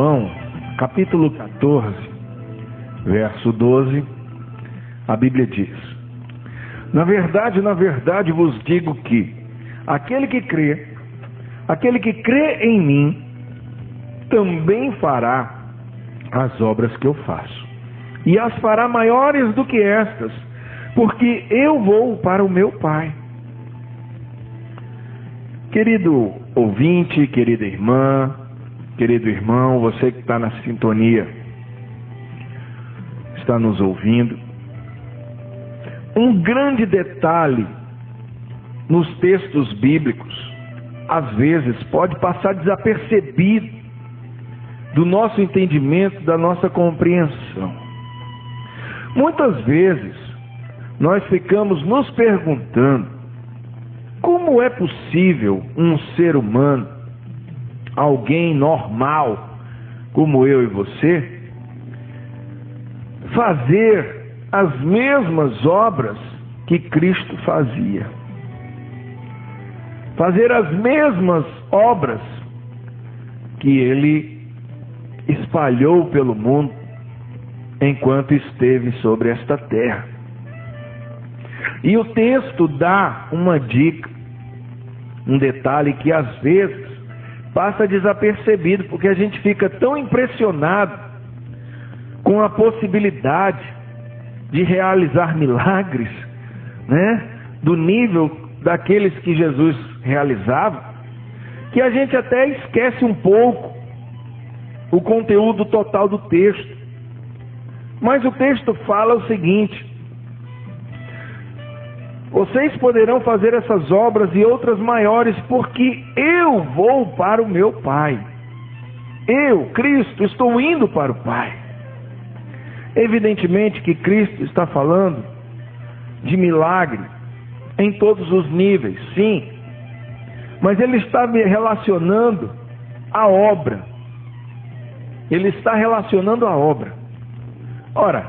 João, capítulo 14, verso 12, a Bíblia diz: na verdade vos digo que aquele que crê em mim, também fará as obras que eu faço, e as fará maiores do que estas, porque eu vou para o meu Pai. Querido ouvinte, querida irmã, querido irmão, você que está na sintonia, está nos ouvindo, um grande detalhe nos textos bíblicos, às vezes pode passar desapercebido do nosso entendimento, da nossa compreensão. Muitas vezes nós ficamos nos perguntando: como é possível um ser humano, alguém normal como eu e você, fazer as mesmas obras que Cristo fazia? Fazer as mesmas obras que Ele espalhou pelo mundo enquanto esteve sobre esta terra. E o texto dá uma dica, um detalhe que às vezes passa desapercebido, porque a gente fica tão impressionado com a possibilidade de realizar milagres, né, do nível daqueles que Jesus realizava, que a gente até esquece um pouco o conteúdo total do texto. Mas o texto fala o seguinte: vocês poderão fazer essas obras e outras maiores, porque eu vou para o meu Pai. Eu, Cristo, estou indo para o Pai. Evidentemente que Cristo está falando de milagre em todos os níveis, sim. Mas Ele está relacionando a obra. Ele está relacionando a obra. Ora,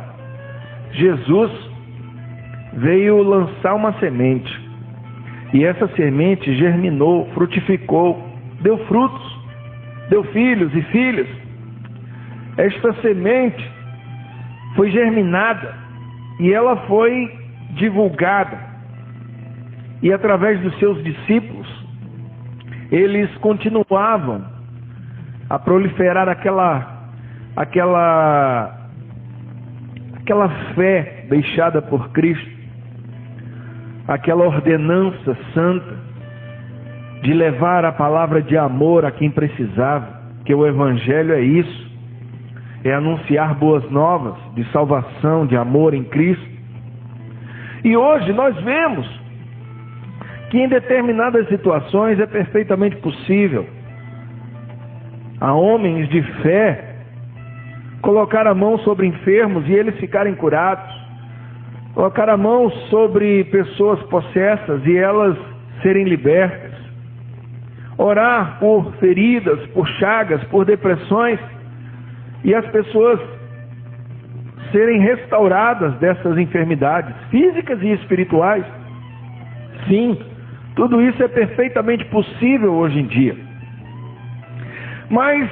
Jesus veio lançar uma semente, e essa semente germinou, frutificou, deu frutos, deu filhos e filhas. Esta semente foi germinada e ela foi divulgada, e através dos seus discípulos eles continuavam a proliferar aquela fé deixada por Cristo, aquela ordenança santa de levar a palavra de amor a quem precisava, que o Evangelho é isso, é anunciar boas novas de salvação, de amor em Cristo. E hoje nós vemos que em determinadas situações é perfeitamente possível a homens de fé colocar a mão sobre enfermos e eles ficarem curados, colocar a mão sobre pessoas possessas e elas serem libertas, orar por feridas, por chagas, por depressões, e as pessoas serem restauradas dessas enfermidades físicas e espirituais. Sim, tudo isso é perfeitamente possível hoje em dia. Mas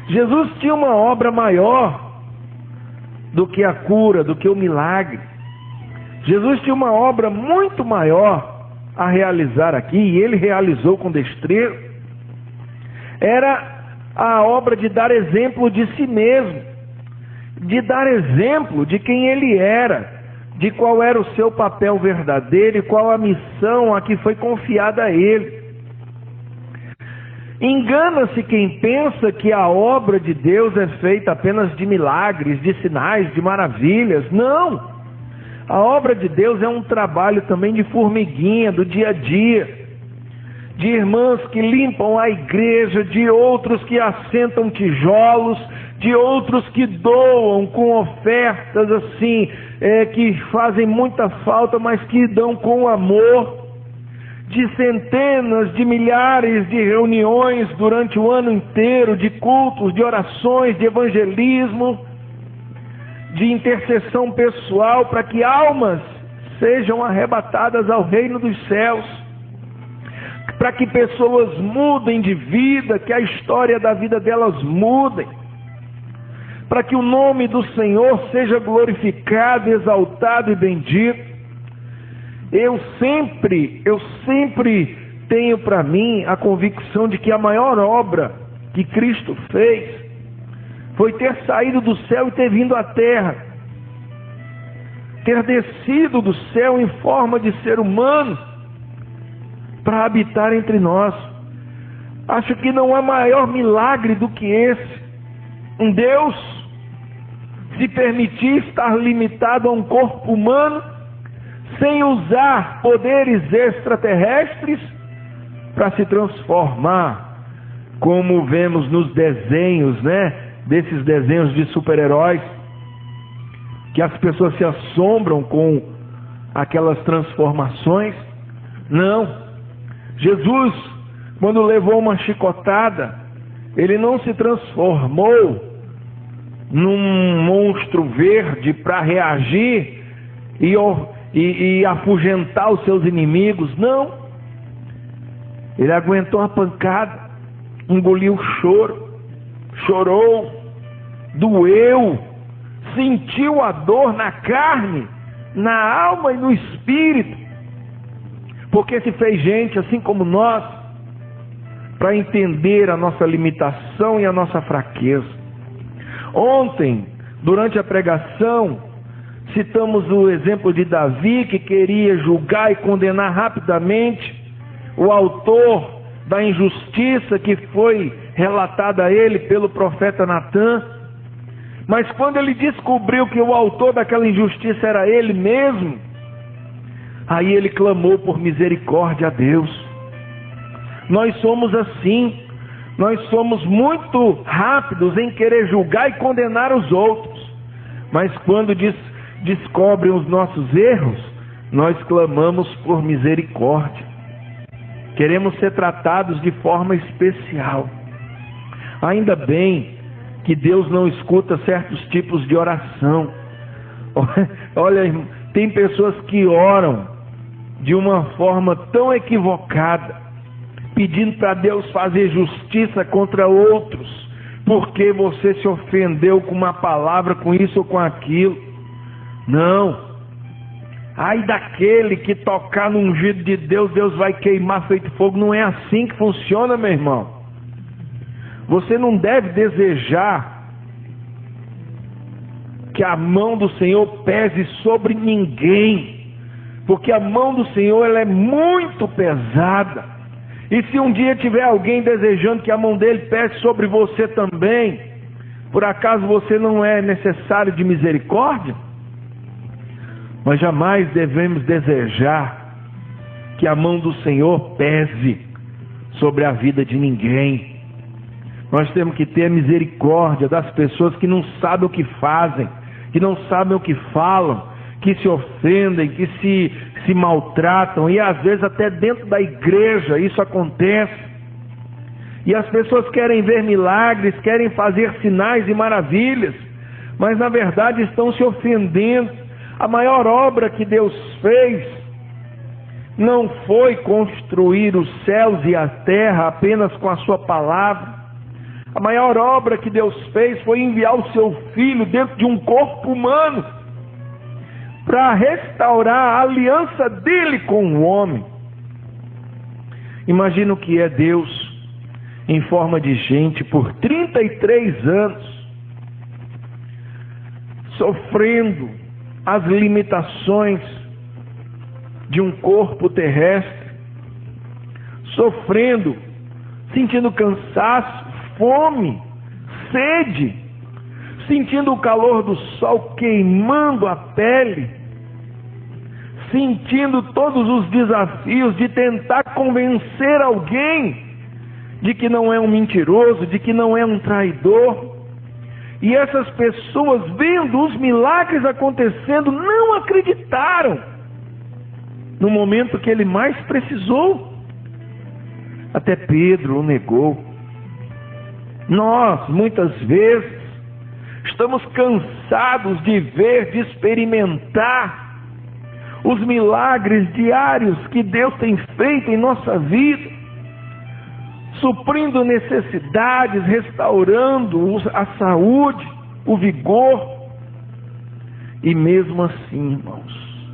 Jesus tinha uma obra maior do que a cura, do que o milagre. Jesus tinha uma obra muito maior a realizar aqui, e Ele realizou com destreza. Era a obra de dar exemplo de si mesmo, de dar exemplo de quem Ele era, de qual era o seu papel verdadeiro e qual a missão a que foi confiada a Ele. Engana-se quem pensa que a obra de Deus é feita apenas de milagres, de sinais, de maravilhas. Não! A obra de Deus é um trabalho também de formiguinha, do dia a dia, de irmãs que limpam a igreja, de outros que assentam tijolos, de outros que doam com ofertas assim, que fazem muita falta, mas que dão com amor, de centenas, de milhares de reuniões durante o ano inteiro, de cultos, de orações, de evangelismo, de intercessão pessoal para que almas sejam arrebatadas ao reino dos céus. para que pessoas mudem de vida, que a história da vida delas mudem, para que o nome do Senhor seja glorificado, exaltado e bendito. Eu sempre tenho para mim a convicção de que a maior obra que Cristo fez foi ter saído do céu e ter vindo à terra, ter descido do céu em forma de ser humano para habitar entre nós. Acho que não há maior milagre do que esse. Um Deus se permitir estar limitado a um corpo humano, sem usar poderes extraterrestres para se transformar, como vemos nos desenhos, desses desenhos de super-heróis, que as pessoas se assombram com aquelas transformações. Não. Jesus, quando levou uma chicotada, ele não se transformou num monstro verde para reagir e afugentar os seus inimigos. Não. Ele aguentou a pancada, engoliu o choro, chorou, doeu, sentiu a dor na carne, na alma e no espírito, porque se fez gente assim como nós, para entender a nossa limitação e a nossa fraqueza. Ontem, durante a pregação, citamos o exemplo de Davi, que queria julgar e condenar rapidamente o autor da injustiça que foi relatada a ele pelo profeta Natã. Mas quando ele descobriu que o autor daquela injustiça era ele mesmo, aí ele clamou por misericórdia a Deus. Nós somos assim, nós somos muito rápidos em querer julgar e condenar os outros, mas quando descobrem os nossos erros, nós clamamos por misericórdia. Queremos ser tratados de forma especial. Ainda bem que Deus não escuta certos tipos de oração. Olha, tem pessoas que oram de uma forma tão equivocada, pedindo para Deus fazer justiça contra outros, porque você se ofendeu com uma palavra, com isso ou com aquilo. Não. Ai daquele que tocar no ungido de Deus, Deus vai queimar feito fogo. Não é assim que funciona, meu irmão. Você não deve desejar que a mão do Senhor pese sobre ninguém, porque a mão do Senhor ela é muito pesada. E se um dia tiver alguém desejando que a mão dele pese sobre você também, por acaso você não é necessário de misericórdia? Mas jamais devemos desejar que a mão do Senhor pese sobre a vida de ninguém. Nós temos que ter misericórdia das pessoas que não sabem o que fazem, que não sabem o que falam, que se ofendem, que se maltratam, e às vezes até dentro da igreja isso acontece. E as pessoas querem ver milagres, querem fazer sinais e maravilhas, mas na verdade estão se ofendendo. A maior obra que Deus fez não foi construir os céus e a terra apenas com a sua palavra. A maior obra que Deus fez foi enviar o seu Filho dentro de um corpo humano para restaurar a aliança dele com o homem. Imagina o que é Deus em forma de gente por 33 anos, sofrendo as limitações de um corpo terrestre, sofrendo, sentindo cansaço, fome, sede, sentindo o calor do sol queimando a pele, sentindo todos os desafios de tentar convencer alguém de que não é um mentiroso, de que não é um traidor. E essas pessoas, vendo os milagres acontecendo, não acreditaram no momento que ele mais precisou. Até Pedro o negou. Nós, muitas vezes, estamos cansados de ver, de experimentar os milagres diários que Deus tem feito em nossa vida. suprindo necessidades, restaurando a saúde, o vigor. E mesmo assim, irmãos,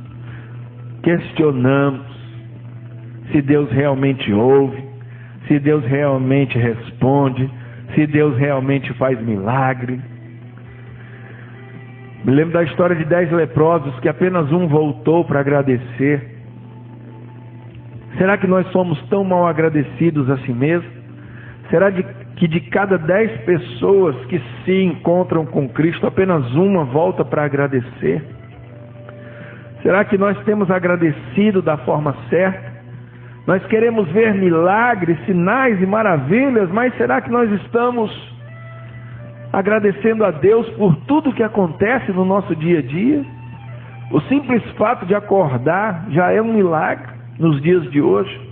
questionamos se Deus realmente ouve, se Deus realmente responde, se Deus realmente faz milagre. Me lembro da história de 10 leprosos que apenas um voltou para agradecer. Será que nós somos tão mal agradecidos assim mesmo? Será que de cada 10 pessoas que se encontram com Cristo, apenas uma volta para agradecer? Será que nós temos agradecido da forma certa? Nós queremos ver milagres, sinais e maravilhas, mas será que nós estamos agradecendo a Deus por tudo que acontece no nosso dia a dia? O simples fato de acordar já é um milagre nos dias de hoje.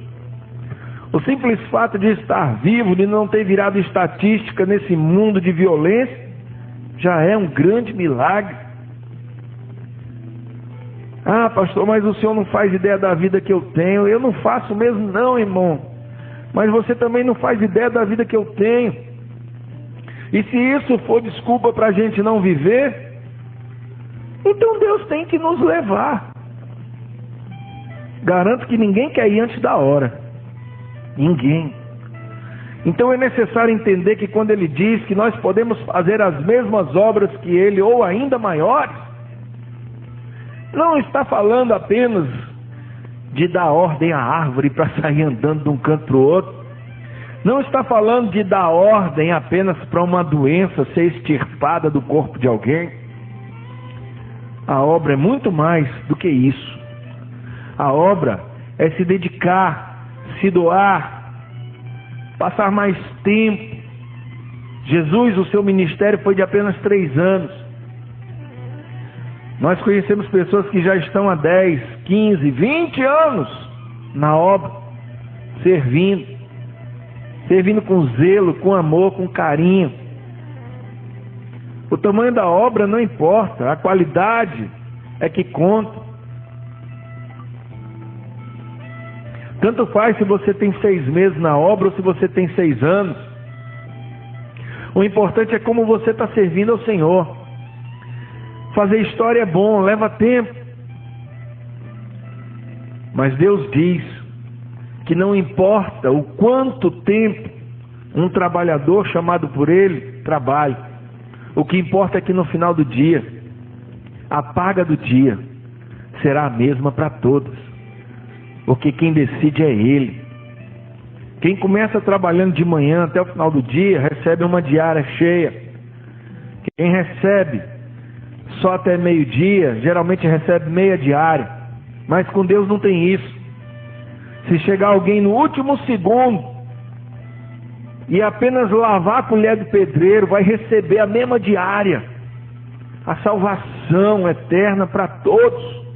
O simples fato de estar vivo, de não ter virado estatística nesse mundo de violência, já é um grande milagre. Ah, pastor, mas o senhor não faz ideia da vida que eu tenho. Eu não faço mesmo não, irmão. Mas você também não faz ideia da vida que eu tenho. E se isso for desculpa para a gente não viver, então Deus tem que nos levar. Garanto que ninguém quer ir antes da hora. Ninguém. Então é necessário entender que quando Ele diz que nós podemos fazer as mesmas obras que Ele, ou ainda maiores, não está falando apenas de dar ordem à árvore para sair andando de um canto para o outro. Não está falando de dar ordem apenas para uma doença ser extirpada do corpo de alguém. A obra é muito mais do que isso. A obra é se dedicar, se doar, passar mais tempo. Jesus, o seu ministério foi de apenas 3 anos. Nós conhecemos pessoas que já estão há 10, 15, 20 anos na obra, servindo com zelo, com amor, com carinho. O tamanho da obra não importa, a qualidade é que conta. Tanto faz se você tem 6 meses na obra ou se você tem 6 anos. O importante é como você está servindo ao Senhor. Fazer história é bom, leva tempo. Mas Deus diz que não importa o quanto tempo um trabalhador chamado por Ele trabalha. O que importa é que no final do dia, a paga do dia será a mesma para todos. Porque quem decide é Ele. Quem começa trabalhando de manhã até o final do dia, recebe uma diária cheia. Quem recebe só até meio-dia, geralmente recebe meia diária. Mas com Deus não tem isso. Se chegar alguém no último segundo e apenas lavar a colher do pedreiro, vai receber a mesma diária. A salvação eterna para todos.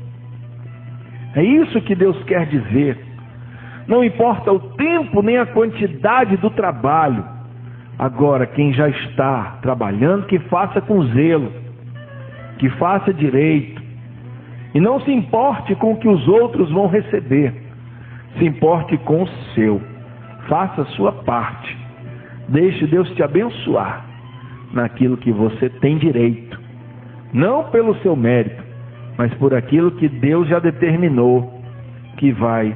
É isso que Deus quer dizer. Não importa o tempo nem a quantidade do trabalho. Agora, quem já está trabalhando, que faça com zelo, que faça direito. E não se importe com o que os outros vão receber. Se importe com o seu. Faça a sua parte. Deixe Deus te abençoar naquilo que você tem direito. Não pelo seu mérito, mas por aquilo que Deus já determinou que vai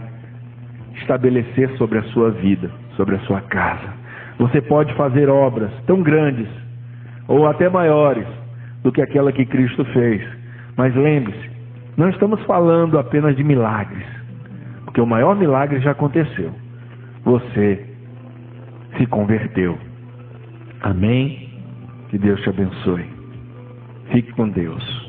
estabelecer sobre a sua vida, sobre a sua casa. Você pode fazer obras tão grandes ou até maiores do que aquela que Cristo fez. Mas lembre-se, não estamos falando apenas de milagres, porque o maior milagre já aconteceu. Você se converteu. Amém? Que Deus te abençoe. Fique com Deus.